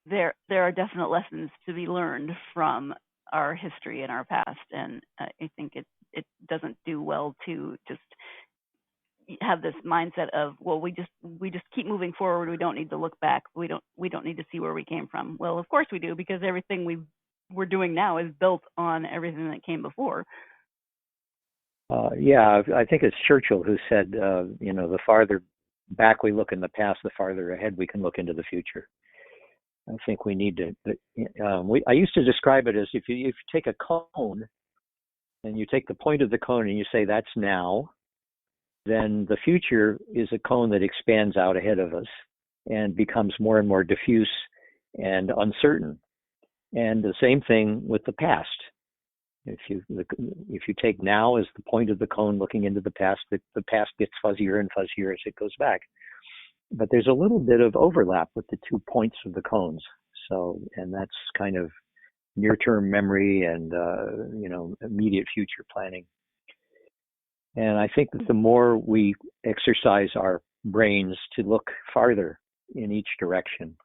There are definite lessons to be learned from our history and our past, and I think it doesn't do well to just have this mindset of, well, we just keep moving forward. We don't need to look back. We don't need to see where we came from. Well, of course we do, because everything we're doing now is built on everything that came before. Yeah, I think it's Churchill who said, the farther back we look in the past, the farther ahead we can look into the future. I think we need to. I used to describe it as if you take a cone and you take the point of the cone and you say that's now, then the future is a cone that expands out ahead of us and becomes more and more diffuse and uncertain. And the same thing with the past. If you take now as the point of the cone looking into the past gets fuzzier and fuzzier as it goes back. But there's a little bit of overlap with the 2 points of the cones. So, and that's kind of near-term memory and immediate future planning. And I think that the more we exercise our brains to look farther in each direction,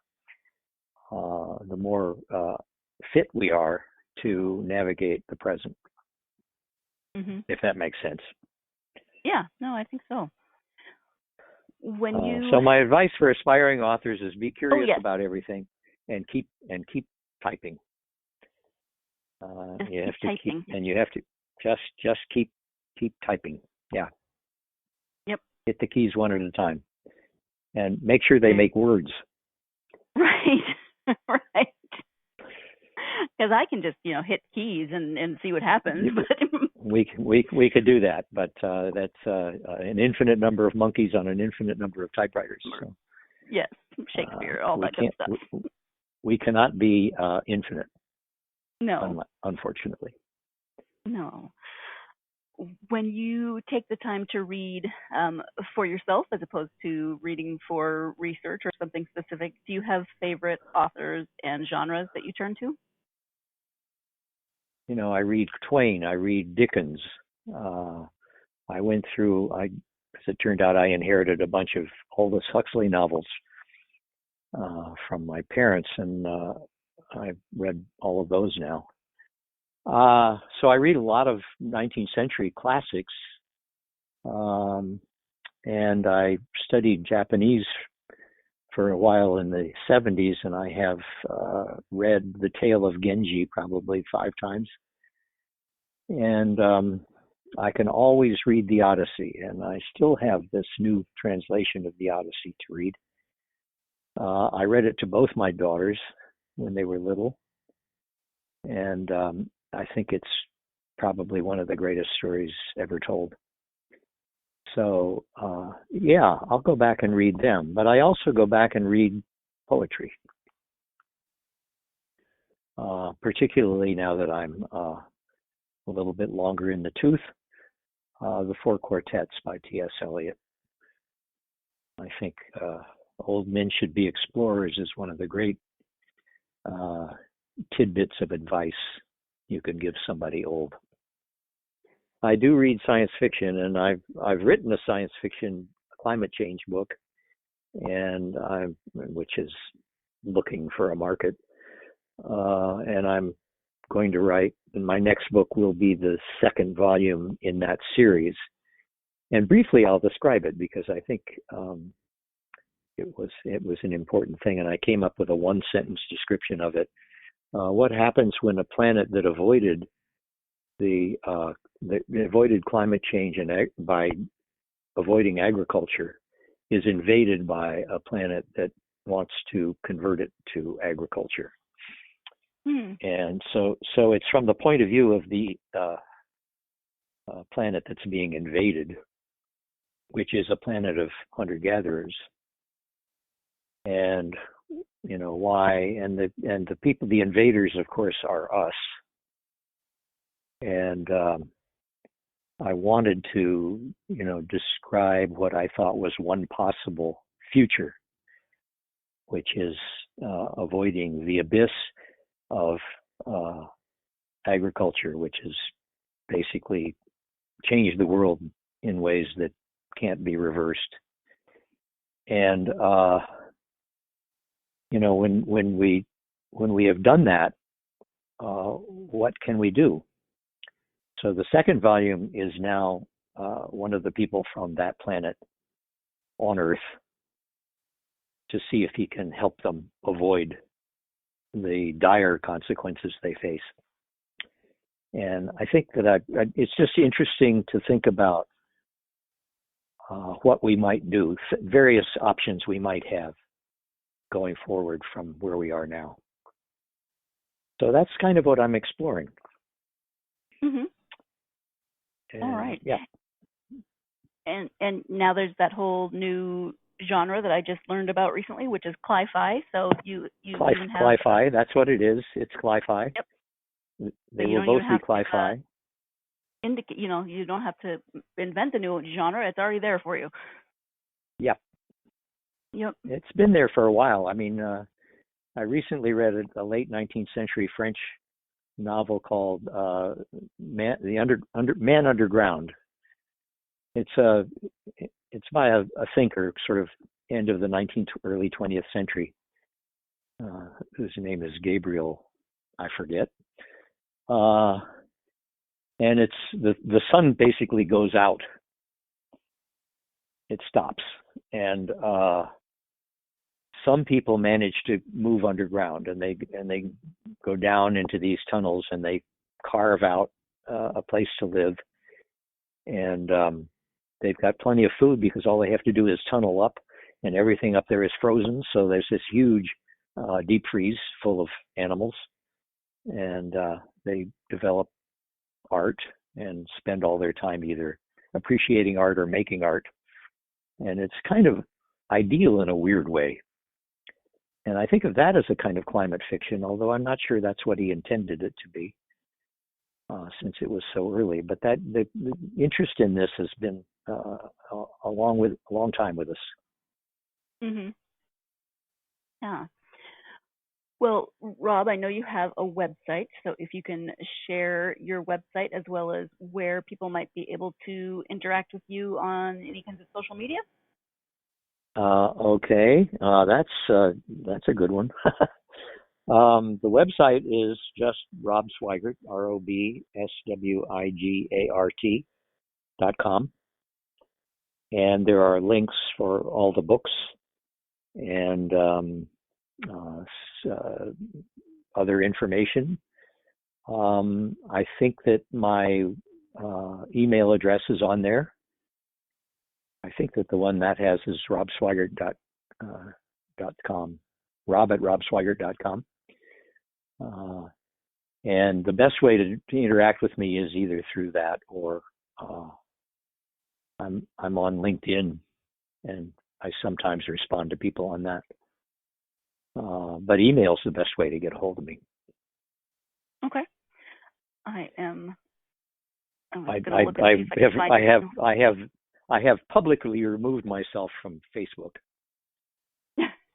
the more fit we are to navigate the present, if that makes sense. Yeah, no, I think so. So my advice for aspiring authors is be curious about everything and keep typing. You have to just keep typing. Yeah. Yep. Hit the keys one at a time, and make sure they make words. Right. Right. Because I can just hit keys and see what happens. But we could do that, but that's an infinite number of monkeys on an infinite number of typewriters. So, yes, Shakespeare, all that good stuff. We cannot be infinite. No. Unfortunately. No. When you take the time to read for yourself as opposed to reading for research or something specific, do you have favorite authors and genres that you turn to? I read Twain, I read Dickens. I went through, as it turned out, I inherited a bunch of Aldous Huxley novels from my parents, and I've read all of those now. So I read a lot of 19th century classics, and I studied Japanese for a while in the 70s, and I have read The Tale of Genji probably 5 times. And I can always read the Odyssey, and I still have this new translation of the Odyssey to read. I read it to both my daughters when they were little, and I think it's probably one of the greatest stories ever told. So, yeah, I'll go back and read them, but I also go back and read poetry, particularly now that I'm a little bit longer in the tooth. The Four Quartets by T.S. Eliot. I think Old Men Should Be Explorers is one of the great tidbits of advice you can give somebody old. I do read science fiction, and I've written a science fiction climate change book, and which is looking for a market. And I'm going to write, and my next book will be the second volume in that series. And briefly, I'll describe it because I think it was an important thing, and I came up with a one-sentence description of it. What happens when a planet that avoided avoided climate change and by avoiding agriculture is invaded by a planet that wants to convert it to agriculture? And so it's from the point of view of the planet that's being invaded, which is a planet of hunter-gatherers, and why, and the people, the invaders, of course, are us. And I wanted to, describe what I thought was one possible future, which is avoiding the abyss of agriculture, which has basically changed the world in ways that can't be reversed. And when we have done that, what can we do? So the second volume is now one of the people from that planet on Earth to see if he can help them avoid the dire consequences they face. And I think that it's just interesting to think about what we might do, various options we might have going forward from where we are now. So that's kind of what I'm exploring. Mm-hmm. And, all right. Yeah. And now there's that whole new genre that I just learned about recently, which is cli-fi. So you even have cli-fi. That's what it is. It's cli-fi. Yep. They so will both be cli-fi. You don't have to invent a new genre. It's already there for you. Yeah. Yep. It's been there for a while. I mean, I recently read a late 19th century French novel called Man Underground. It's by a thinker, sort of end of the 19th, early 20th century, whose name is Gabriel, I forget. And it's the sun basically goes out. It stops, and some people manage to move underground, and they go down into these tunnels, and they carve out a place to live, and they've got plenty of food because all they have to do is tunnel up, and everything up there is frozen. So there's this huge deep freeze full of animals, and they develop art and spend all their time either appreciating art or making art. And it's kind of ideal in a weird way. And I think of that as a kind of climate fiction, although I'm not sure that's what he intended it to be, since it was so early. But the interest in this has been a long time with us. Mm-hmm. Yeah. Well, Rob, I know you have a website, so if you can share your website as well as where people might be able to interact with you on any kinds of social media. Okay, that's a good one. The website is just Rob Swigart, ROBSWIGART.com, and there are links for all the books and other information. I think that my email address is on there. I think that the one that has is robswigart rob@robswigart.com, rob@robswigart.com. And the best way to interact with me is either through that or I'm on LinkedIn, and I sometimes respond to people on that. But email's the best way to get a hold of me. Okay. I'm just gonna look and see if I can find you. I have publicly removed myself from Facebook.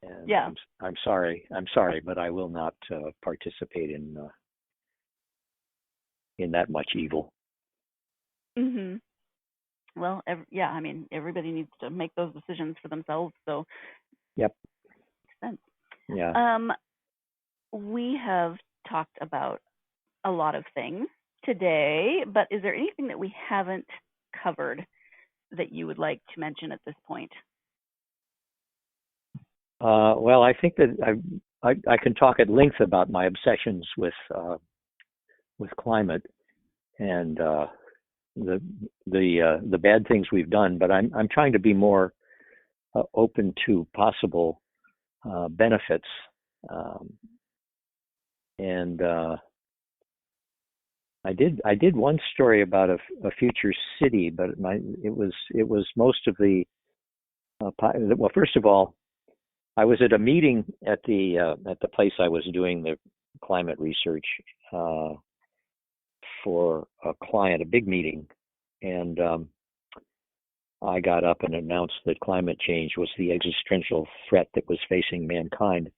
And Yeah. I'm sorry, but I will not participate in that much evil. Mhm. Well, yeah. I mean, everybody needs to make those decisions for themselves. So. Yep. Makes sense. Yeah. We have talked about a lot of things today, but is there anything that we haven't covered that you would like to mention at this point? Well, I think that I can talk at length about my obsessions with climate and the bad things we've done, but I'm trying to be more open to possible benefits, and I did one story about a future city, but it was most of the well, first of all, I was at a meeting at the place I was doing the climate research for a client, a big meeting, and I got up and announced that climate change was the existential threat that was facing mankind,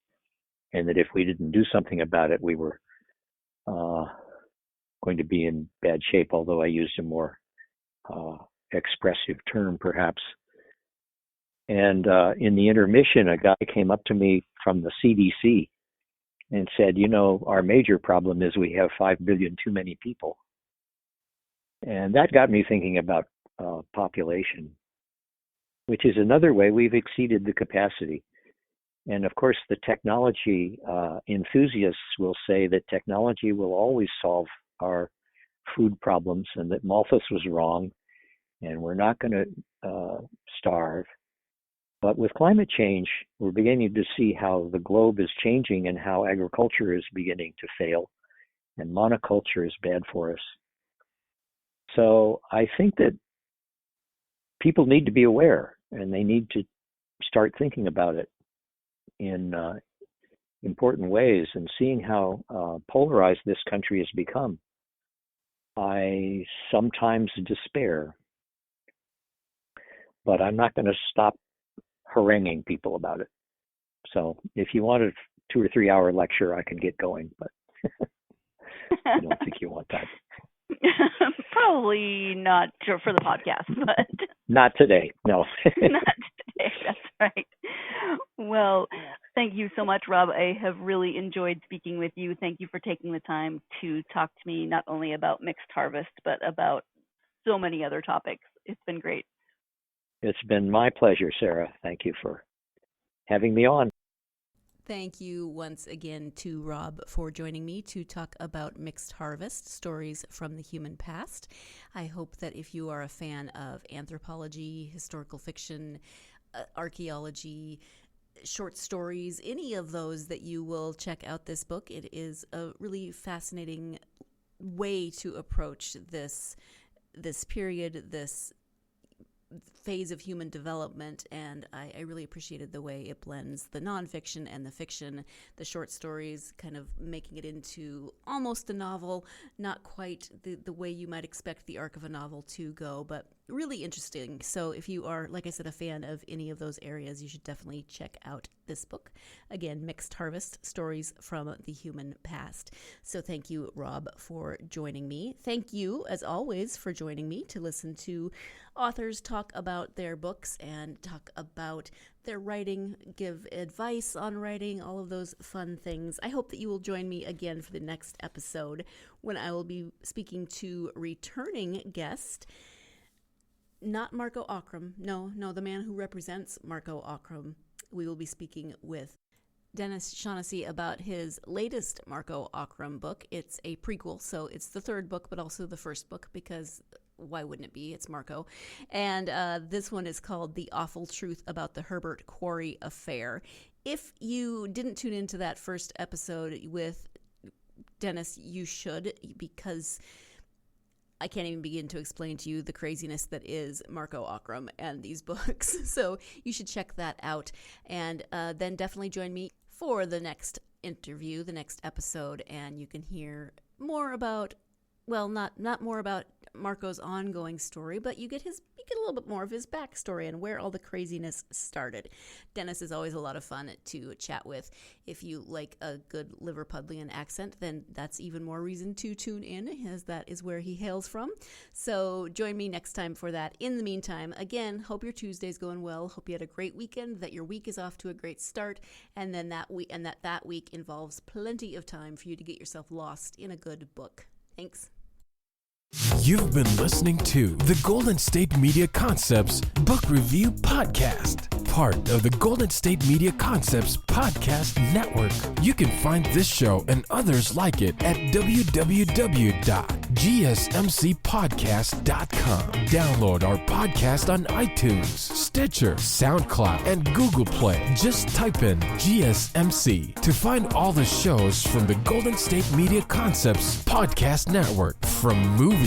and that if we didn't do something about it, we were going to be in bad shape, although I used a more expressive term, perhaps. And in the intermission, a guy came up to me from the CDC and said, our major problem is we have 5 billion too many people. And that got me thinking about population, which is another way we've exceeded the capacity. And of course, the technology enthusiasts will say that technology will always solve our food problems and that Malthus was wrong and we're not going to starve. But with climate change, we're beginning to see how the globe is changing and how agriculture is beginning to fail and monoculture is bad for us. So I think that people need to be aware and they need to start thinking about it in important ways, and seeing how polarized this country has become. I sometimes despair, but I'm not going to stop haranguing people about it. So if you want a 2 or 3 hour lecture, I can get going, but I don't think you want that. Probably not for the podcast, but not today. No. Not today. That's right. Well, thank you so much, Rob. I have really enjoyed speaking with you. Thank you for taking the time to talk to me not only about mixed harvest, but about so many other topics. It's been great. It's been my pleasure, Sarah. Thank you for having me on. Thank you once again to Rob for joining me to talk about Mixed Harvest, Stories from the Human Past. I hope that if you are a fan of anthropology, historical fiction, archaeology, short stories, any of those, that you will check out this book. It is a really fascinating way to approach this period, this phase of human development, and I really appreciated the way it blends the nonfiction and the fiction, the short stories, kind of making it into almost a novel, not quite the way you might expect the arc of a novel to go, but really interesting. So if you are, like I said, a fan of any of those areas, you should definitely check out this book. Again, Mixed Harvest, Stories from the Human Past. So thank you, Rob, for joining me. Thank you, as always, for joining me to listen to authors talk about their books and talk about their writing, give advice on writing, all of those fun things. I hope that you will join me again for the next episode when I will be speaking to returning guest, not Marco Ockrum. No, the man who represents Marco Ockrum. We will be speaking with Dennis Shaughnessy about his latest Marco Ockrum book. It's a prequel, so it's the third book, but also the first book, because why wouldn't it be? It's Marco. And this one is called The Awful Truth About the Herbert Quarry Affair. if you didn't tune into that first episode with Dennis, you should, because I can't even begin to explain to you the craziness that is Marco Ockrum and these books. So you should check that out. And then definitely join me for the next interview, the next episode, and you can hear more about, well, not more about Marco's ongoing story, but you get a little bit more of his backstory and where all the craziness started. Dennis is always a lot of fun to chat with. If you like a good Liverpudlian accent, then that's even more reason to tune in, as that is where he hails from. So join me next time for that. In the meantime, again, hope your Tuesday's going well. Hope you had a great weekend, that your week is off to a great start, and then that week involves plenty of time for you to get yourself lost in a good book. Thanks. You've been listening to the Golden State Media Concepts Book Review Podcast, part of the Golden State Media Concepts Podcast Network. You can find this show and others like it at www.gsmcpodcast.com. Download our podcast on iTunes, Stitcher, SoundCloud, and Google Play. Just type in GSMC to find all the shows from the Golden State Media Concepts Podcast Network, from movies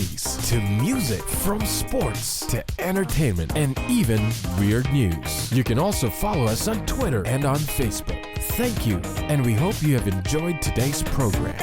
to music, from sports to entertainment, and even weird news. You can also follow us on Twitter and on Facebook. Thank you, and we hope you have enjoyed today's program.